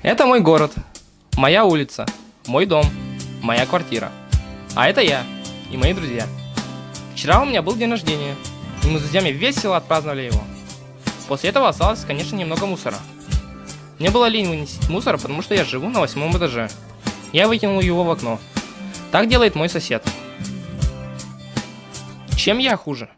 Это мой город, моя улица, мой дом, моя квартира. А это я и мои друзья. Вчера у меня был день рождения, и мы с друзьями весело отпраздновали его. После этого осталось, конечно, немного мусора. Мне было лень вынести мусор, потому что я живу на 8 этаже. Я выкинул его в окно. Так делает мой сосед. Чем я хуже?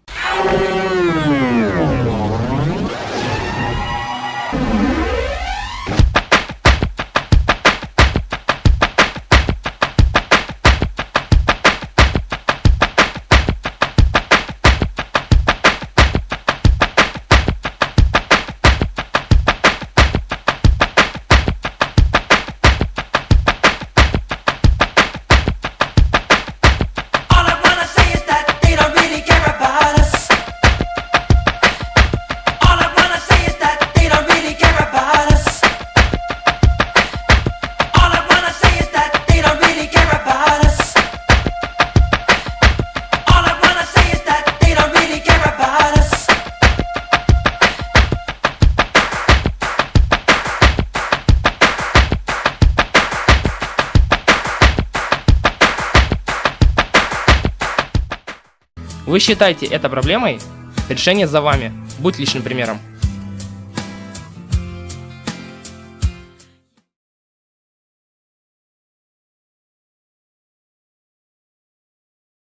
Вы считаете это проблемой? Решение за вами. Будь личным примером.